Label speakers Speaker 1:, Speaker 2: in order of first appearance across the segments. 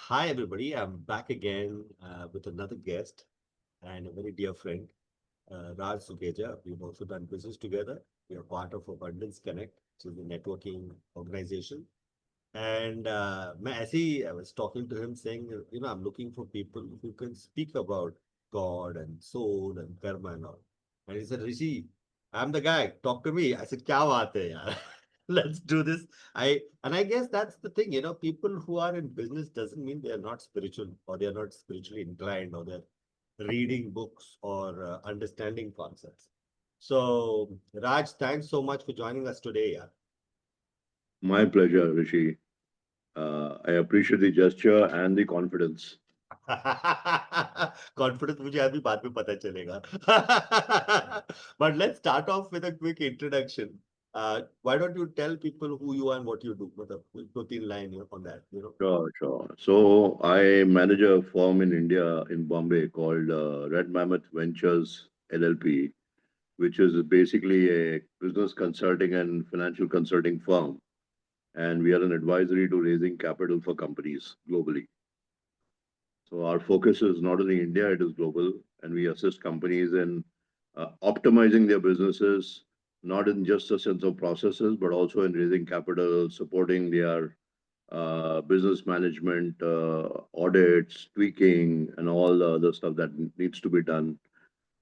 Speaker 1: Hi, everybody. I'm back again with another guest and a very dear friend, Raj Sukheja. We've also done business together. We are part of Abundance Connect, which is a networking organization. And I was talking to him saying, I'm looking for people who can speak about God and soul and karma and all. And he said, Rishi, I'm the guy. Talk to me. I said, Kya baat hai yaar? Let's do this. I guess that's the thing, people who are in business doesn't mean they are not spiritual or they are not spiritually inclined or they're reading books or understanding concepts. So, Raj, thanks so much for joining us today.
Speaker 2: My pleasure, Rishi. I appreciate the gesture and the confidence.
Speaker 1: Confidence मुझे अभी बाद में पता चलेगा but let's start off with a quick introduction. Why don't you tell people who you are and what you do? मतलब दो तीन line on that.
Speaker 2: Sure, sure. So I manage a firm in India, in Bombay, called Red Mammoth Ventures LLP, which is basically a business consulting and financial consulting firm. And we are an advisory to raising capital for companies globally. So our focus is not only India, it is global, and we assist companies in optimizing their businesses, not in just a sense of processes, but also in raising capital, supporting their business management, audits, tweaking, and all the other stuff that needs to be done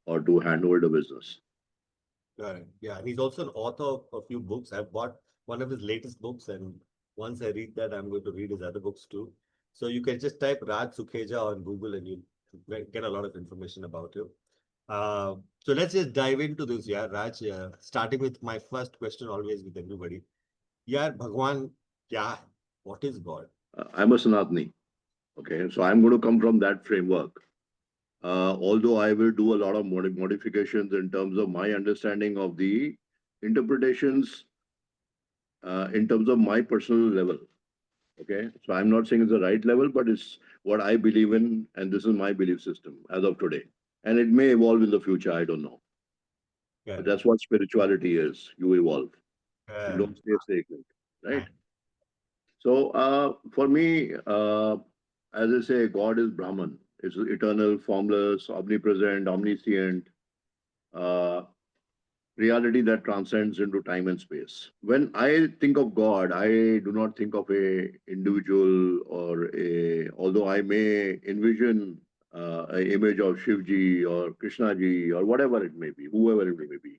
Speaker 2: or to handle the business.
Speaker 1: Correct. Yeah, and he's also an author of a few books. I've bought one of his latest books, and once I read that, I'm going to read his other books too. So you can just type Raj Sukheja on Google, and you get a lot of information about him. So let's just dive into this, yeah, Raj. Starting with my first question, always with everybody. Yeah, Bhagwan, yeah, what is God?
Speaker 2: I'm a Sanatani. Okay, so I'm going to come from that framework. Although I will do a lot of modifications in terms of my understanding of the interpretations in terms of my personal level. Okay, so I'm not saying it's the right level, but it's what I believe in, and this is my belief system as of today. And it may evolve in the future, I don't know. But
Speaker 1: Correct.
Speaker 2: that's what spirituality is. You evolve. You
Speaker 1: Correct.
Speaker 2: don't stay stagnant, right? So for me, as I say, God is Brahman. It's eternal, formless, omnipresent, omniscient, uh, reality that transcends into time and space. When I think of God, I do not think of a individual or a, although I may envision an image of Shivji or Krishnaji or whatever it may be, whoever it may be.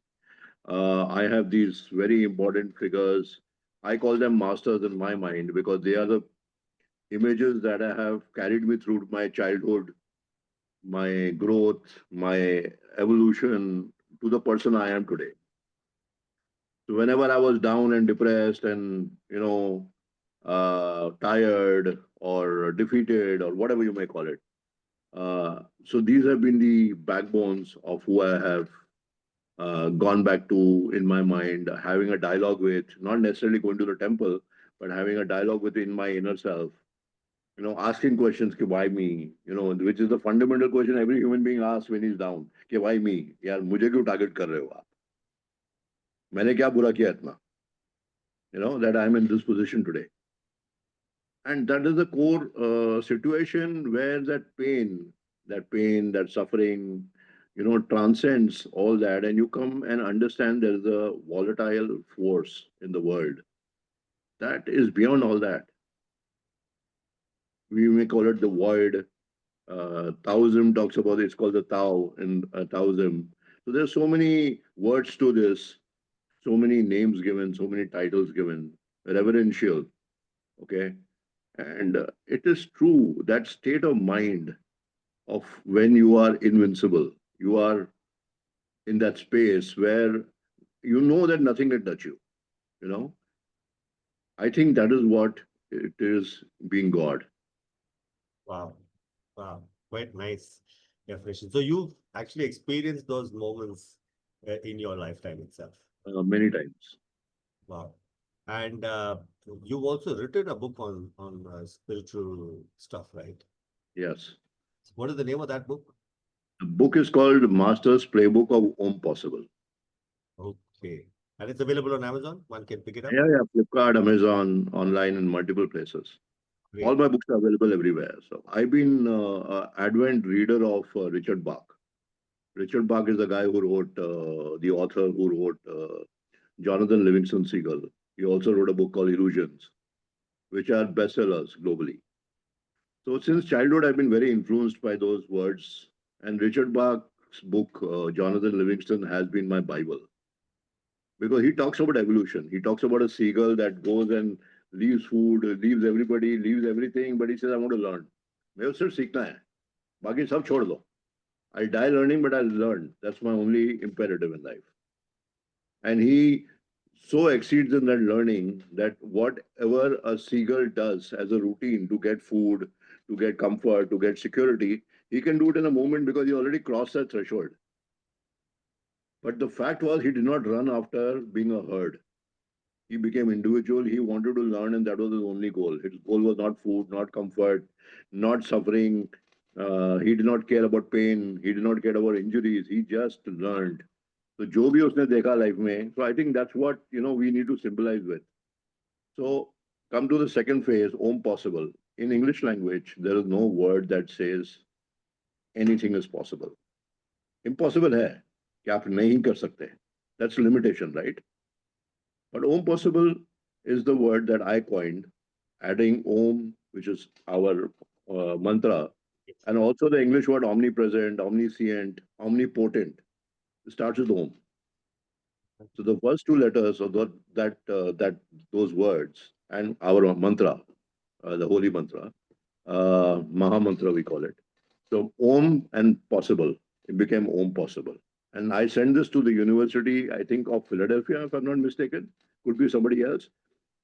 Speaker 2: I have these very important figures. I call them masters in my mind because they are the images that I have carried me through my childhood, my growth, my evolution to the person I am today. So whenever I was down and depressed and tired or defeated or whatever you may call it, so these have been the backbones of who I have gone back to in my mind, having a dialogue with, not necessarily going to the temple, but having a dialogue within my inner self. Asking questions, कि why me? Which is the fundamental question every human being asks when he's down. कि why me? यार मुझे क्यों target कर रहे हो आप? मैंने क्या बुरा किया इतना? That I'm in this position today. And that is the core situation where that suffering, transcends all that, and you come and understand there is a volatile force in the world that is beyond all that. We may call it the void. Taoism talks about it, it's called the Tao in Taoism. So there's so many words to this, so many names given, so many titles given, reverential. Okay, and it is true that state of mind of when you are invincible, you are in that space where you know that nothing can touch you. You know, I think that is what it is being God.
Speaker 1: Wow. Wow. Quite nice definition. So you've actually experienced those moments in your lifetime itself.
Speaker 2: Many times.
Speaker 1: Wow. And you've also written a book on spiritual stuff, right?
Speaker 2: Yes.
Speaker 1: What is the name of that book?
Speaker 2: The book is called Master's Playbook of Om Possible.
Speaker 1: Okay. And it's available on Amazon. One can pick it up.
Speaker 2: Yeah, yeah. Flipkart, Amazon, online, in multiple places. All
Speaker 1: Great.
Speaker 2: my books are available everywhere. So I've been an advent reader of Richard Bach. Richard Bach is the guy who wrote, the author who wrote Jonathan Livingston Seagull. He also wrote a book called Illusions, which are bestsellers globally. So since childhood, I've been very influenced by those words. And Richard Bach's book, Jonathan Livingston, has been my Bible because he talks about evolution. He talks about a seagull that goes and leaves food, leaves everybody, leaves everything, but he says, I want to learn. मेरे को सिर्फ सीखना है बाकी सब छोड़ दो. I'll die learning, but I'll learn. That's my only imperative in life. And he so exceeds in that learning that whatever a seagull does as a routine to get food, to get comfort, to get security, he can do it in a moment because he already crossed that threshold. But the fact was, he did not run after being a herd. He became individual. He wanted to learn, and that was his only goal. His goal was not food, not comfort, not suffering. He did not care about pain. He did not care about injuries. He just learned. So जो भी उसने देखा life में, so I think that's what we need to symbolize with. So come to the second phase, Om possible. In English language, there is no word that says anything is possible. Impossible है कि आप नहीं कर सकते. That's limitation, right? But Om possible is the word that I coined, adding Om, which is our mantra,
Speaker 1: Yes.
Speaker 2: and also the English word omnipresent, omniscient, omnipotent. It starts with Om. So the first two letters of that those words and our mantra, the holy mantra, Maha mantra we call it. So Om and possible, it became Om possible. And I sent this to the University, I think of Philadelphia, if I'm not mistaken, could be somebody else.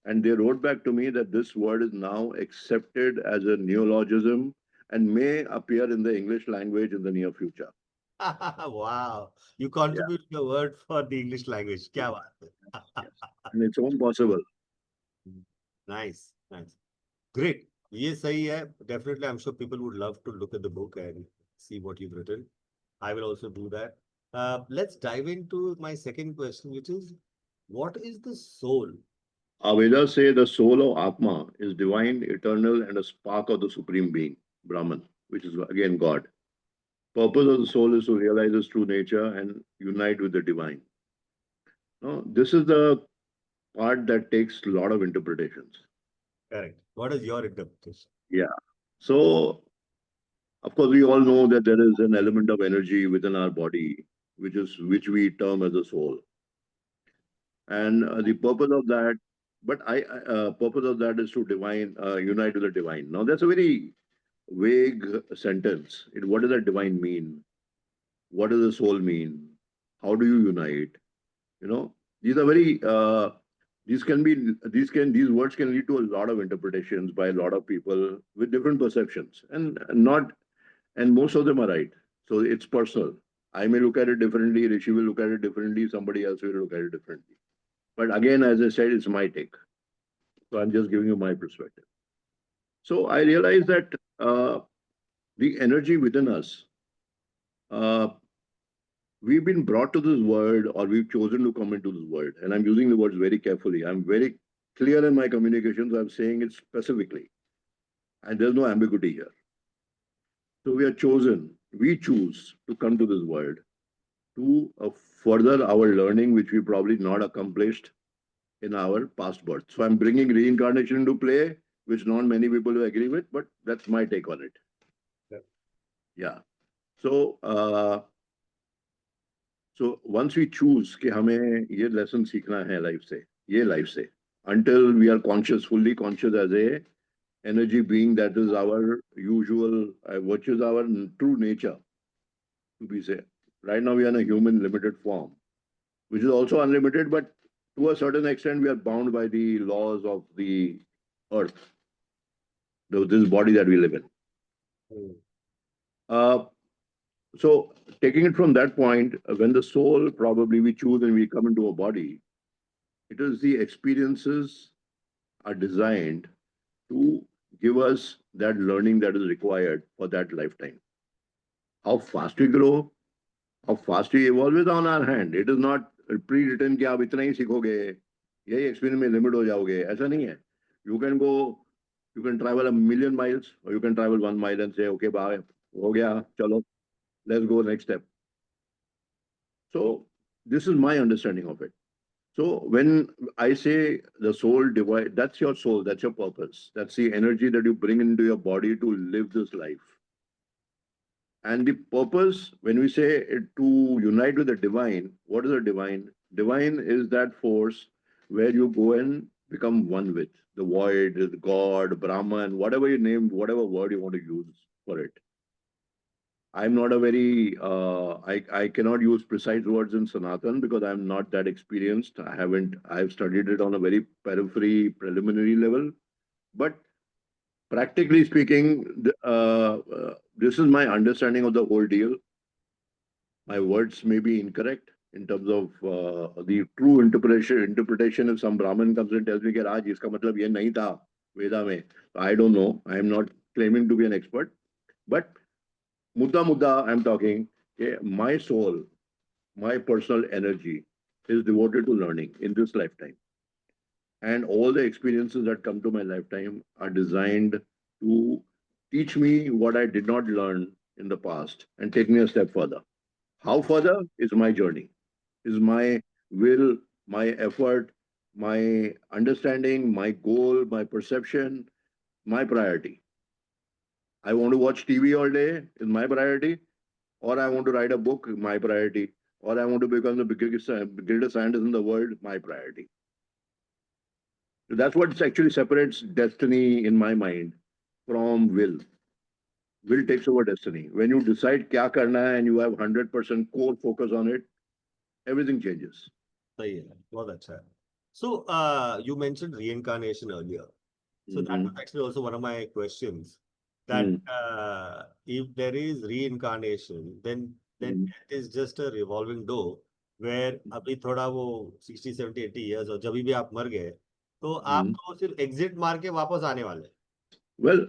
Speaker 2: And they wrote back to me that this word is now accepted as a neologism and may appear in the English language in the near future.
Speaker 1: Wow. You
Speaker 2: Yeah.
Speaker 1: contribute the word for the English language. क्या बात है?
Speaker 2: Yes. And it's Om possible.
Speaker 1: Nice, nice. Great. ये सही है. Definitely, I'm sure people would love to look at the book and see what you've written. I will also do that. Let's dive into my second question, which is, what is the soul?
Speaker 2: Our Vedas say the soul of Atma is divine, eternal, and a spark of the Supreme Being, Brahman, which is again God. Purpose of the soul is to realize its true nature and unite with the divine. Now, this is the part that takes a lot of interpretations.
Speaker 1: Correct. What is your interpretation?
Speaker 2: Yeah. So, of course, we all know that there is an element of energy within our body, which we term as a soul. And the purpose of that, purpose of that is to unite with the divine. Now, that's a very vague sentence. What does that divine mean? What does the soul mean? How do you unite? You know, these are very these words can lead to a lot of interpretations by a lot of people with different perceptions, and most of them are right. So it's personal. I may look at it differently, Rishi will look at it differently, somebody else will look at it differently. But again, as I said, it's my take. So I'm just giving you my perspective. So I realized that the energy within us, uh, we've been brought to this world, or we've chosen to come into this world. And I'm using the words very carefully. I'm very clear in my communications. I'm saying it specifically. And there's no ambiguity here. So we choose to come to this world to further our learning, which we probably not accomplished in our past birth. So I'm bringing reincarnation into play, which not many people will agree with, but that's my take on it.
Speaker 1: Yeah.
Speaker 2: Yeah. So so once we choose कि हमें ये lesson सीखना है life से, until we are fully conscious as a energy being, that is our usual, which is our true nature, to be say. Right now we are in a human limited form, which is also unlimited, but to a certain extent we are bound by the laws of the earth, this body that we live in.
Speaker 1: Hmm.
Speaker 2: Uh, so taking it from that point, when the soul probably we choose and we come into a body, it is the experiences are designed to give us that learning that is required for that lifetime. How fast we grow, how fast we evolve is on our hand. It is not pre-written कि आप इतना ही सीखोगे, यही experience में limit हो जाओगे. ऐसा नहीं है. You can go You can travel a million miles, or you can travel 1 mile and say, okay, bye, ho gaya, chalo, let's go next step. So this is my understanding of it. So when I say the soul divide, that's your soul, that's your purpose. That's the energy that you bring into your body to live this life. And the purpose, when we say it, to unite with the divine, what is the divine? Divine is that force where you go and become one with the void, the God, Brahman, whatever you name, whatever word you want to use for it. I'm not a very, I cannot use precise words in Sanatan because I'm not that experienced. I've studied it on a very periphery, preliminary level. But practically speaking, this is my understanding of the whole deal. My words may be incorrect in terms of the true interpretation. If some Brahmin comes and tells me that Raj, iska matlab ye nahi tha Veda mein, I don't know. I am not claiming to be an expert, but mudda, I'm talking. My soul, my personal energy is devoted to learning in this lifetime, and all the experiences that come to my lifetime are designed to teach me what I did not learn in the past and take me a step further. How further is my journey, is my will, my effort, my understanding, my goal, my perception, my priority. I want to watch TV all day is my priority, or I want to write a book, my priority, or I want to become the greatest scientist in the world, my priority. So that's what actually separates destiny in my mind from will. Will takes over destiny. When you decide kya karna hai and you have 100% core focus on it, everything changes.
Speaker 1: सही है, बहुत अच्छा है. So, you mentioned reincarnation earlier. So that was
Speaker 2: Mm-hmm.
Speaker 1: actually also one of my questions. That
Speaker 2: Mm-hmm.
Speaker 1: if there is reincarnation, then it is just a revolving door where अभी थोड़ा वो 60, 70, 80 years और जब भी आप मर गए तो आप
Speaker 2: Mm-hmm.
Speaker 1: तो सिर्फ एग्जिट मार के वापस आने वाले.
Speaker 2: Well,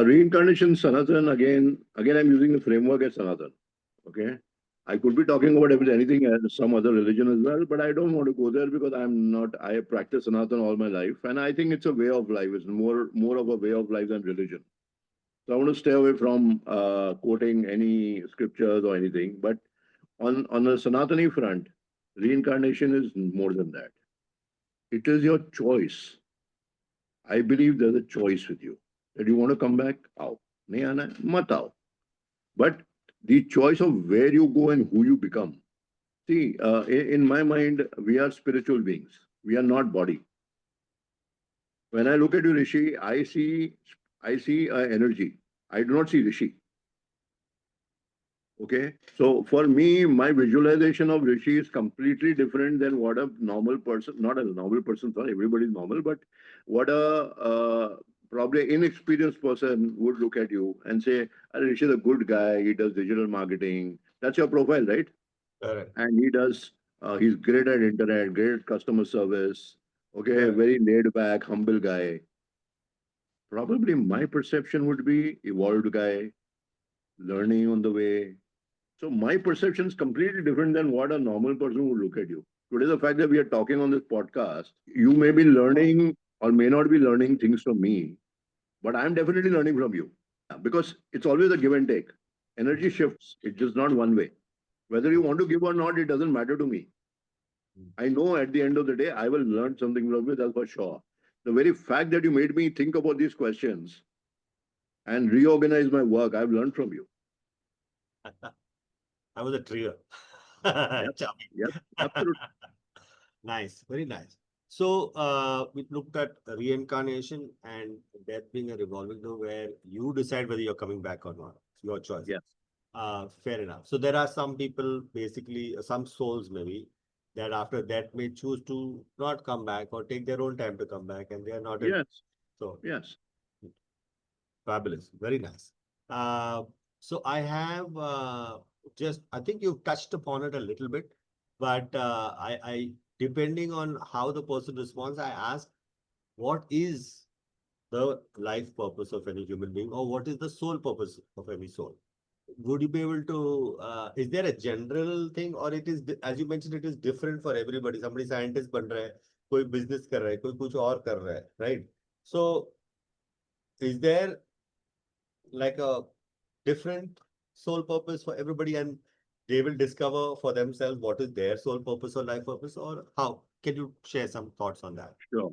Speaker 2: reincarnation, Sanatan, again, I'm using the framework as Sanatan. Okay. I could be talking about anything as some other religion as well, but I don't want to go there because I practice Sanatan all my life. And I think it's a way of life. It's more of a way of life than religion. So I want to stay away from quoting any scriptures or anything. But on the Sanatani front, reincarnation is more than that. It is your choice. I believe there's a choice with you that you want to come back. आओ. नहीं आना है, मत आओ. But the choice of where you go and who you become. See, in my mind, we are spiritual beings. We are not body. When I look at you, Rishi, I see energy. I do not see Rishi. Okay, so for me, my visualization of Rishi is completely different than what a normal person, not a normal person, sorry, everybody's normal, but what a probably inexperienced person would look at you and say, Rishi is a good guy, he does digital marketing. That's your profile, right?
Speaker 1: Correct.
Speaker 2: And he's great at internet, great at customer service, okay,
Speaker 1: Correct.
Speaker 2: very laid back, humble guy. Probably my perception would be evolved guy, learning on the way. So my perception is completely different than what a normal person would look at you. Today, the fact that we are talking on this podcast, you may be learning or may not be learning things from me, but I'm definitely learning from you. Because it's always a give and take. Energy shifts. It's just not one way. Whether you want to give or not, it doesn't matter to me. I know at the end of the day, I will learn something from you, that's for sure. The very fact that you made me think about these questions and reorganize my work, I've learned from you.
Speaker 1: I was a trigger.
Speaker 2: Yep,
Speaker 1: Charming.
Speaker 2: yep, absolutely.
Speaker 1: Nice, very nice. So, we looked at reincarnation and death being a revolving door where you decide whether you're coming back or not. It's your choice.
Speaker 2: Yes,
Speaker 1: Fair enough. So there are some people, basically, some souls maybe, that after that may choose to not come back or take their own time to come back, and they are not in.
Speaker 2: yes,
Speaker 1: So
Speaker 2: yes.
Speaker 1: fabulous, very nice. Uh, so I have I think you've touched upon it a little bit, but depending on how the person responds, I ask, what is the life purpose of any human being, or what is the soul purpose of any soul? Would you be able to, is there a general thing, or it is, as you mentioned, it is different for everybody? Somebody scientist ban raha hai, koi business kar raha hai, koi kuch aur kar raha hai, right? So is there like a different soul purpose for everybody, and they will discover for themselves what is their soul purpose or life purpose, or how? Can you share some thoughts on that?
Speaker 2: Sure.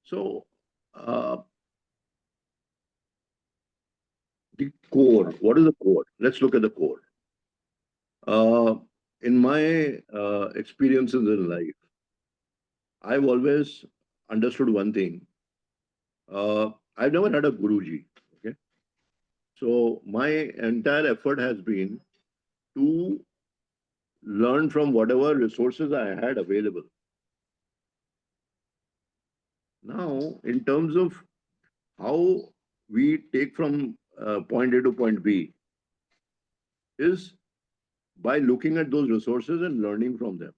Speaker 2: So, uh, the core, what is the core? Let's look at the core. Uh, in my experiences in life, I've always understood one thing. I've never had a Guruji. Okay. So my entire effort has been to learn from whatever resources I had available. Now, in terms of how we take from point A to point B, is by looking at those resources and learning from them.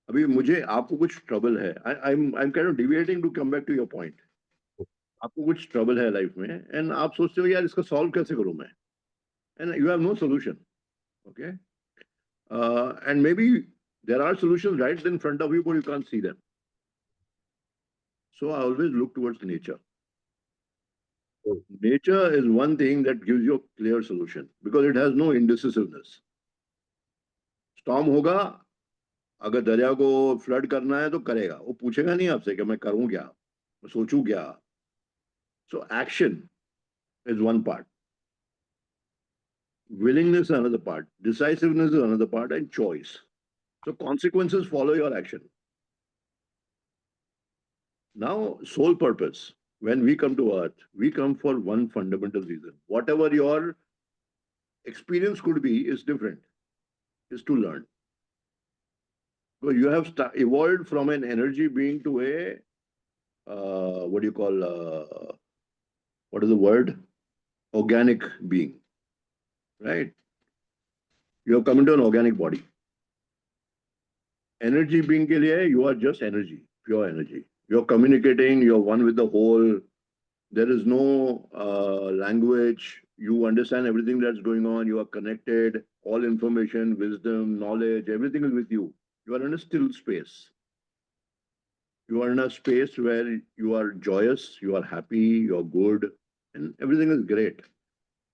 Speaker 2: अभी मुझे आपको कुछ trouble है. I'm kind of deviating to come back to your point. आपको कुछ trouble है life में and आप सोचते हो यार इसका सॉल्व कैसे करूं मैं, and you have no solution. Okay, and maybe there are solutions right in front of you, but you can't see them. So I always look towards nature. Nature is one thing that gives you a clear solution because it has no indecisiveness. Storm होगा, अगर दरिया को flood करना है तो करेगा, वो पूछेगा नहीं आपसे कि मैं करूं क्या, मैं सोचूं क्या. So action is one part, willingness is another part, decisiveness is another part, and choice. So consequences follow your action. Now, soul purpose. When we come to earth, we come for one fundamental reason. Whatever your experience could be is different, is to learn. So you have evolved from an energy being to a, what do you call, what is the word? Organic being, right? You have come into an organic body. Energy being ke liye, you are just energy, pure energy. You're communicating, you're one with the whole. There is no language. You understand everything that's going on. You are connected. All information, wisdom, knowledge, everything is with you. You are in a still space. You are in a space where you are joyous, you are happy, you are good, and everything is great.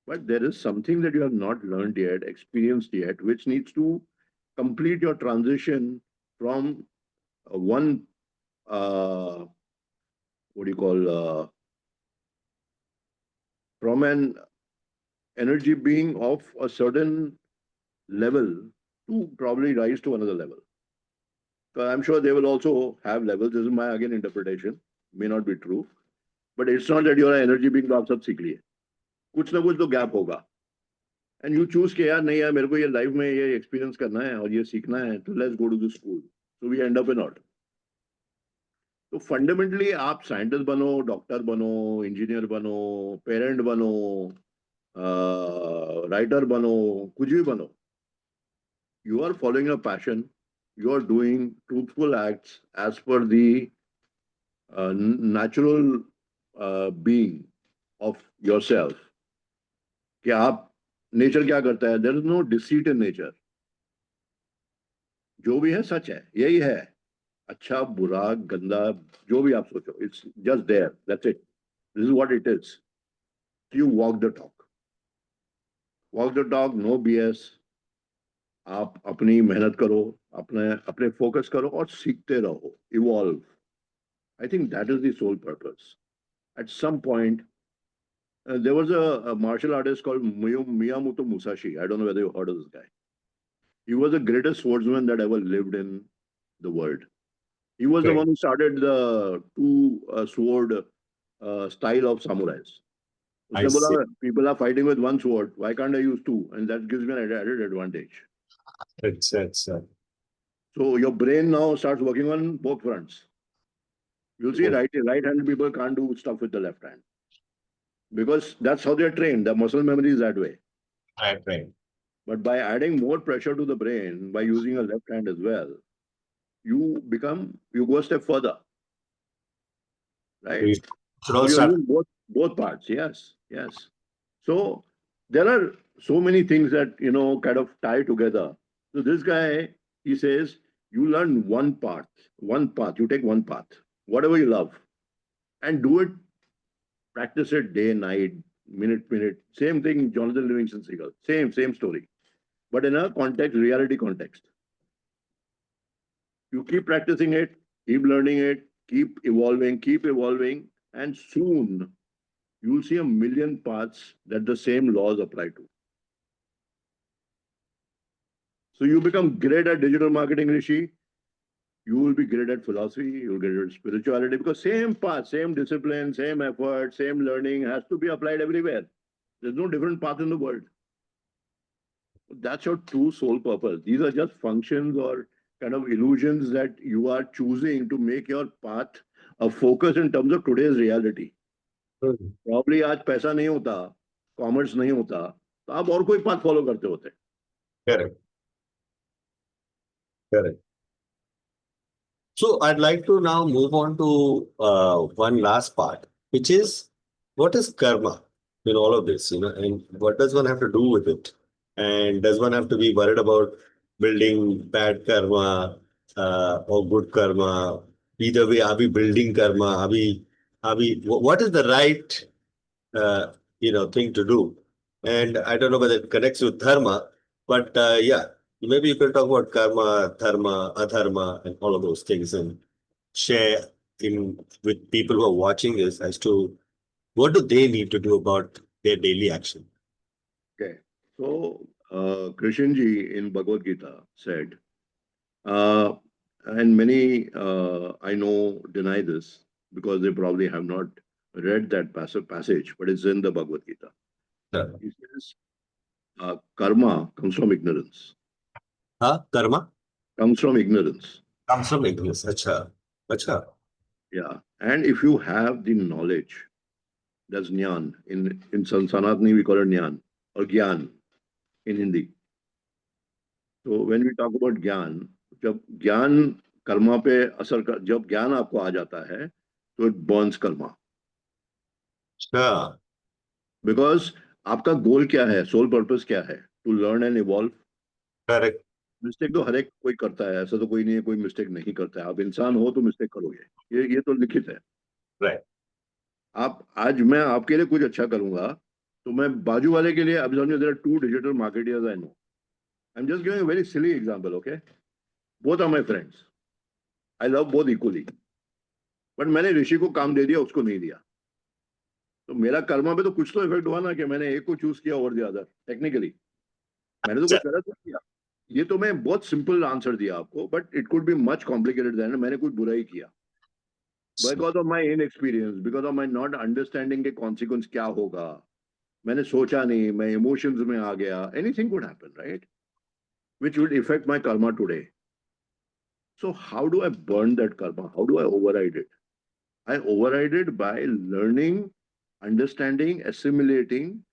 Speaker 2: But there is something that you have not learned yet, experienced yet, which needs to complete your transition from one, what do you call, from an energy being of a certain level to probably rise to another level. So I'm sure they will also have levels. This is my again interpretation. May not be true. But it's not that you're an energy being तो आप सब सीख लिए. कुछ ना कुछ तो gap होगा. And you choose कि यार नहीं यार मेरे को ये लाइफ में ये एक्सपीरियंस करना है और ये सीखना है, तो let's go to the school. So we end up in art. तो फंडामेंटली आप साइंटिस्ट बनो, डॉक्टर बनो, इंजीनियर बनो, पेरेंट बनो, राइटर बनो, कुछ भी बनो. You are following a passion. You are doing truthful acts as per the natural being of yourself. कि आप नेचर क्या करता है? There is no deceit in nature. जो भी है सच है, यही है. अच्छा, बुरा, गंदा, जो भी आप सोचो, it's just there. That's it. This is what it is. You walk the talk. Walk the talk, no BS. आप अपनी मेहनत करो, अपने फोकस करो और सीखते रहो, evolve. I think that is the sole purpose. At some point, there was a martial artist called Miyamoto Musashi. I don't know whether you heard of this guy. He was the greatest swordsman that ever lived in the world. He was the one who started the two sword style of samurais.
Speaker 1: I
Speaker 2: उसने
Speaker 1: see.
Speaker 2: बोला, people are fighting with one sword. Why can't I use two? And that gives me an added advantage.
Speaker 1: It's
Speaker 2: So your brain now starts working on both fronts. You'll see right-handed people can't do stuff with the left hand because that's how they're trained. The muscle memory is that way.
Speaker 1: right.
Speaker 2: But by adding more pressure to the brain, by using a left hand as well, you go a step further, right?
Speaker 1: Should all
Speaker 2: So you
Speaker 1: start.
Speaker 2: use both parts. Yes. So there are so many things that kind of tie together. So this guy, he says, you learn one path. You take one path, whatever you love. and do it, practice it day, night, minute. Same thing, Jonathan Livingston Seagull. Same story. But in a context, reality context. You keep practicing it, keep learning it, keep evolving, and soon you'll see a million paths that the same laws apply to. So you become great at digital marketing, Rishi. You will be great at philosophy, you'll get at spirituality, because same path, same discipline, same effort, same learning has to be applied everywhere. There's no different path in the world. That's your true soul purpose. These are just functions or kind of illusions that you are choosing to make your path a focus in terms of today's reality. Probably आज पैसा नहीं होता, commerce नहीं होता, तो आप और कोई पाथ फॉलो करते होते.
Speaker 1: Correct. Correct. So I'd like to now move on to one last part, which is what is karma in all of this, and what does one have to do with it? And does one have to be worried about building bad karma or good karma? Either way, are we building karma? What is the right thing to do? And I don't know whether it connects with dharma, but yeah, maybe you can talk about karma, dharma, adharma, and all of those things, and share in with people who are watching this as to what do they need to do about their daily action.
Speaker 2: Okay. So Krishna ji in Bhagavad Gita said, uh, and many I know deny this because they probably have not read that passage, but it's in the Bhagavad Gita.
Speaker 1: Yeah.
Speaker 2: He says, karma comes from ignorance.
Speaker 1: Karma
Speaker 2: Comes from ignorance.
Speaker 1: comes from ignorance. Acha. Acha.
Speaker 2: Yeah. And if you have the knowledge, that's jnana. In Sanatani, we call it jnana or gyan in Hindi. So when we talk about ज्ञान, जब ज्ञान कर्मा पे असर कर, जब ज्ञान आपको आ जाता है, तो it burns Karma.
Speaker 1: Sure.
Speaker 2: Because आपका गोल क्या है, सोल पर्पस क्या है? To learn and evolve.
Speaker 1: Correct.
Speaker 2: Mistake तो हर एक कोई करता है, ऐसा तो कोई नहीं है कोई मिस्टेक नहीं करता है. आप इंसान हो तो मिस्टेक करोगे, ये तो लिखित है.
Speaker 1: Right.
Speaker 2: आप आज मैं आपके लिए कुछ अच्छा करूंगा, तो मैं बाजू वाले के लिए, अभी समझो there are two digital marketers I know. I'm just giving a very silly example, okay? Both are my friends. I love both equally. But मैंने ऋषि को काम दे दिया, उसको नहीं दिया. तो मेरा कर्मा पे तो कुछ तो इफेक्ट हुआ ना कि मैंने एक को चूज किया ओवर द अदर. टेक्निकली मैंने तो कुछ गलत नहीं किया. ये तो मैं बहुत सिंपल आंसर दिया आपको, but it could be much complicated then. मैंने कुछ बुरा ही किया because of my inexperience, because of my not understanding के कॉन्सिक्वेंस क्या होगा. मैंने सोचा नहीं, मैं इमोशंस में आ गया. Anything could happen, right, which would affect my karma today. So how do I burn that karma? How do I override it? I override it by learning, understanding, assimilating,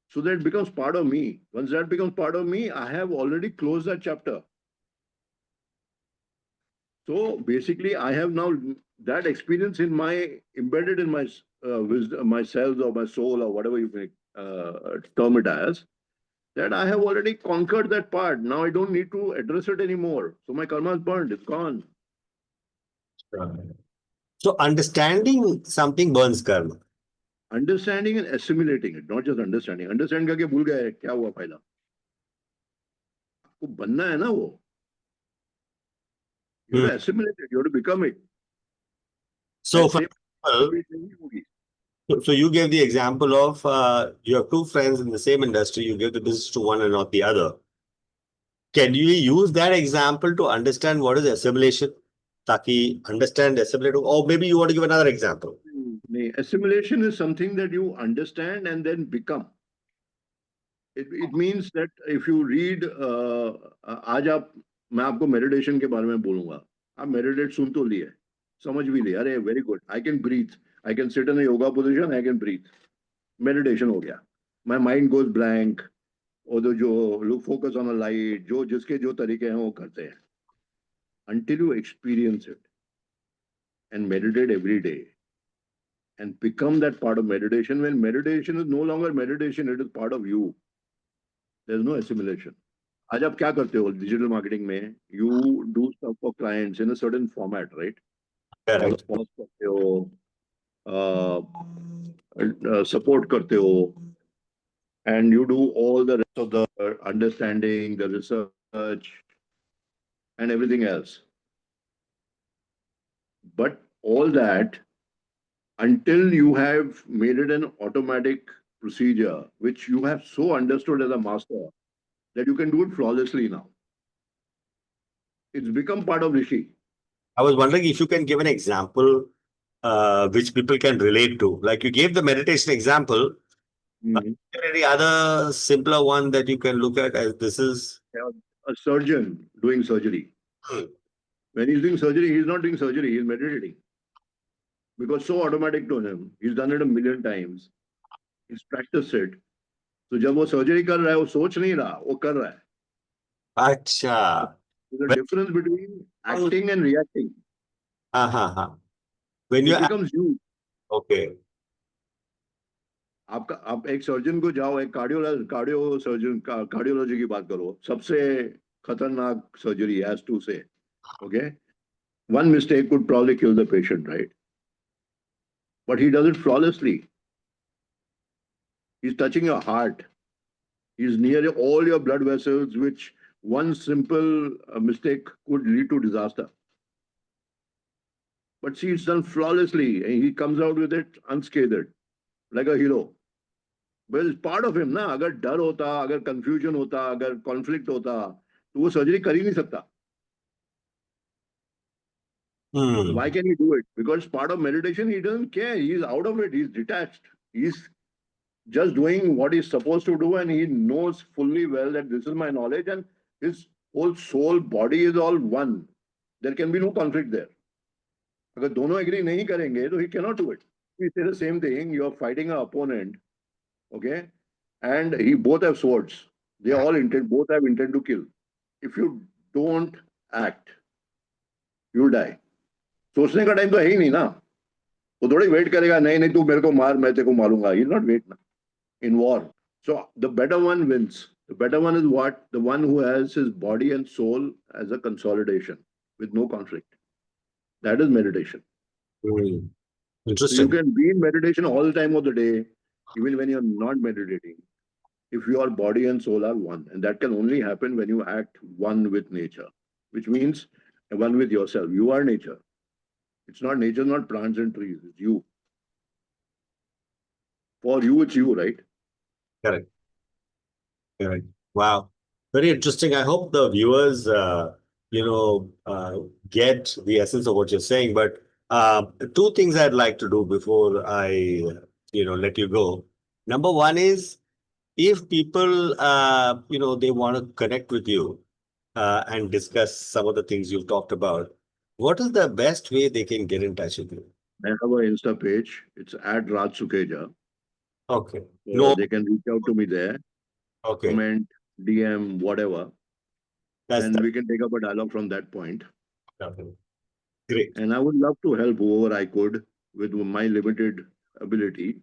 Speaker 2: so that it becomes part of me. Once that becomes part of me, I have already closed that chapter. So basically, I have now that experience in my embedded in my wisdom, my cells or my soul or whatever you may term it as. That I have already conquered that part. Now I don't need to address it anymore. So my karma is burned. It's gone.
Speaker 1: So understanding something burns karma.
Speaker 2: Understanding and assimilating it, not just understanding. Understand करके भूल गए क्या हुआ पहला. आपको बनना है ना वो. You have to assimilate it. You have to become it.
Speaker 1: So,
Speaker 2: That
Speaker 1: for
Speaker 2: same
Speaker 1: example,
Speaker 2: नहीं होगी.
Speaker 1: so you gave the example of you have two friends in the same industry, you give the business to one and not the other. Can you use that example to understand what is assimilation? Taki understand assimilate, or maybe you want to give another example.
Speaker 2: नहीं, assimilation is something that you understand and then become. It means that if you read, आज आप, मैं आपको meditation के बारे में बोलूंगा, आप मेडिटेट सुन तो लिए, समझ भी लिए, अरे very good, I can breathe, I can sit in a yoga position, I can breathe, meditation हो गया. माय माइंड गोज ब्लैंक, और जो लोग फोकस ऑन अ लाइट, जो जिसके जो तरीके हैं वो करते हैं. until you experience it and meditate every day and become that part of meditation. When meditation is no longer meditation, it is part of you. There's no assimilation. आज आप क्या करते हो डिजिटल मार्केटिंग में? You do stuff for clients in a certain format, right?
Speaker 1: Correct.
Speaker 2: Pause करते हो, support करते हो, and you do all the rest of the understanding, the research, and everything else. But all that, until you have made it an automatic procedure, which you have so understood as a master that you can do it flawlessly now. It's become part of Rishi.
Speaker 1: I was wondering if you can give an example which people can relate to. Like you gave the meditation example, but
Speaker 2: Mhm.
Speaker 1: is there any other simpler one that you can look at as this is?
Speaker 2: Yeah, a surgeon doing surgery.
Speaker 1: Hmm.
Speaker 2: When he's doing surgery, he's not doing surgery, he's meditating. Because so automatic to him. He's done it a million times. He's practiced it. So जब वो surgery कर रहा है वो सोच नहीं रहा वो कर रहा है.
Speaker 1: Acha.
Speaker 2: There's a
Speaker 1: When,
Speaker 2: difference between acting and reacting.
Speaker 1: uh-huh. When you
Speaker 2: It becomes you.
Speaker 1: okay.
Speaker 2: आप एक सर्जन को जाओ, एक कार्डियो सर्जन कार्डियोलॉजी की बात करो, सबसे खतरनाक सर्जरी हैज टू से, okay, one mistake could probably kill the patient, right? But he does it flawlessly. He's touching your heart. He's near all your blood vessels, which one simple mistake could lead to disaster. But see, it's done flawlessly, and he comes out with it unscathed, like a hero. But it's part of him, ना. अगर डर होता, अगर confusion होता, अगर conflict होता, तो वो सर्जरी कर ही नहीं सकता. So why
Speaker 1: Hmm.
Speaker 2: can he do it? Because part of meditation, he doesn't care. He's out of it. He's detached. He's just doing what he's supposed to do, and he knows fully well that this is my knowledge, and his whole soul, body is all one. There can be no conflict there. अगर दोनों agree नहीं करेंगे, तो he cannot do it. We say the same thing. You're fighting an opponent, okay, and he both have swords. They all intend, both have intent to kill. If you don't act, you'll die. सोचने का time तो है ही नहीं ना. वो थोड़ी wait करेगा, नहीं नहीं तू मेरे को मार मैं तेरे को मारूंगा. He'll not wait ना. In war. So the better one wins. The better one is what? The one who has his body and soul as a consolidation with no conflict. That is meditation.
Speaker 1: Hmm.
Speaker 2: So you
Speaker 1: Interesting.
Speaker 2: can be in meditation all the time of the day, even when you're not meditating, if your body and soul are one. And that can only happen when you act one with nature, which means one with yourself. You are nature. It's not nature, not plants and trees. It's you. For you, it's you, right?
Speaker 1: Correct. Correct. Wow. Very interesting. I hope the viewers, get the essence of what you're saying. But two things I'd like to do before I, let you go. Number one is if people, they want to connect with you and discuss some of the things you've talked about, what is the best way they can get in touch with you?
Speaker 2: I have an Insta page. It's at Raj Sukheja.
Speaker 1: Okay.
Speaker 2: So
Speaker 1: No.
Speaker 2: they can reach out to me there,
Speaker 1: Okay.
Speaker 2: comment, DM, whatever,
Speaker 1: That's
Speaker 2: and
Speaker 1: that.
Speaker 2: we can take up a dialogue from that point.
Speaker 1: Okay. Great.
Speaker 2: And I would love to help whoever I could with my limited ability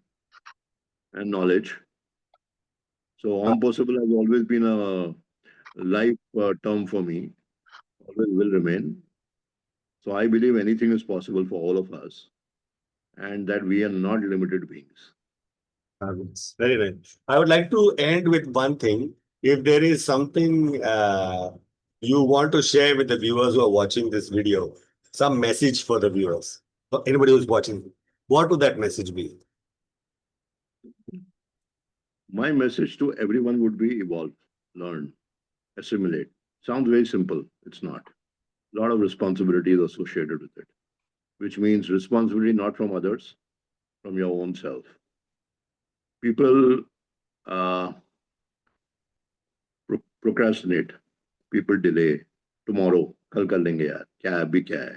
Speaker 2: and knowledge. So,
Speaker 1: Uh,
Speaker 2: Om Possible has always been a life term for me, always will remain. So, I believe anything is possible for all of us and that we are not limited beings.
Speaker 1: Fabulous. Very nice. I would like to end with one thing. If there is something you want to share with the viewers who are watching this video, some message for the viewers, for anybody who's watching, what would that message be?
Speaker 2: My message to everyone would be evolve, learn, assimilate. Sounds very simple. It's not. A lot of responsibility is associated with it, which means responsibility not from others, from your own self. People uh, procrastinate, people delay. Tomorrow, कल कर लेंगे यार, क्या है अभी क्या है,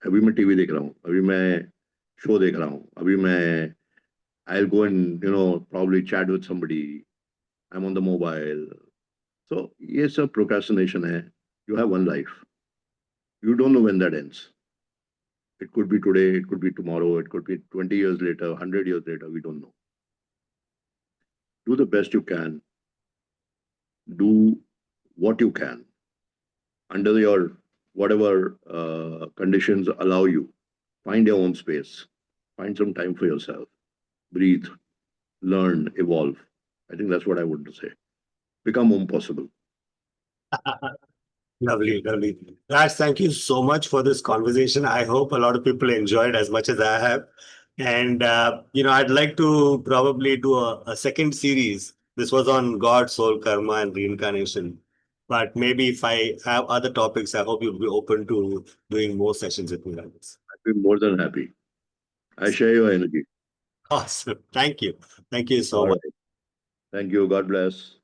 Speaker 2: अभी मैं टीवी देख रहा हूँ, अभी मैं शो देख रहा हूँ, अभी मैं I'll go and probably chat with somebody. I'm on the mobile. So yes, a procrastination है. You have one life. You don't know when that ends. It could be today, it could be tomorrow, it could be 20 years later, 100 years later. We don't know. Do the best you can. Do what you can under your whatever conditions allow you. Find your own space. find some time for yourself, breathe, learn, evolve. I think that's what I would say. Become home possible.
Speaker 1: Lovely, lovely. Raj, thank you so much for this conversation. I hope a lot of people enjoyed as much as I have. And, I'd like to probably do a second series. This was on God, soul, karma, and reincarnation. But maybe if I have other topics, I hope you'll be open to doing more sessions with me, Raj.
Speaker 2: I'd be more than happy. I share your energy.
Speaker 1: Awesome. Thank you. Thank you so
Speaker 2: All
Speaker 1: much.
Speaker 2: right. Thank you. God bless.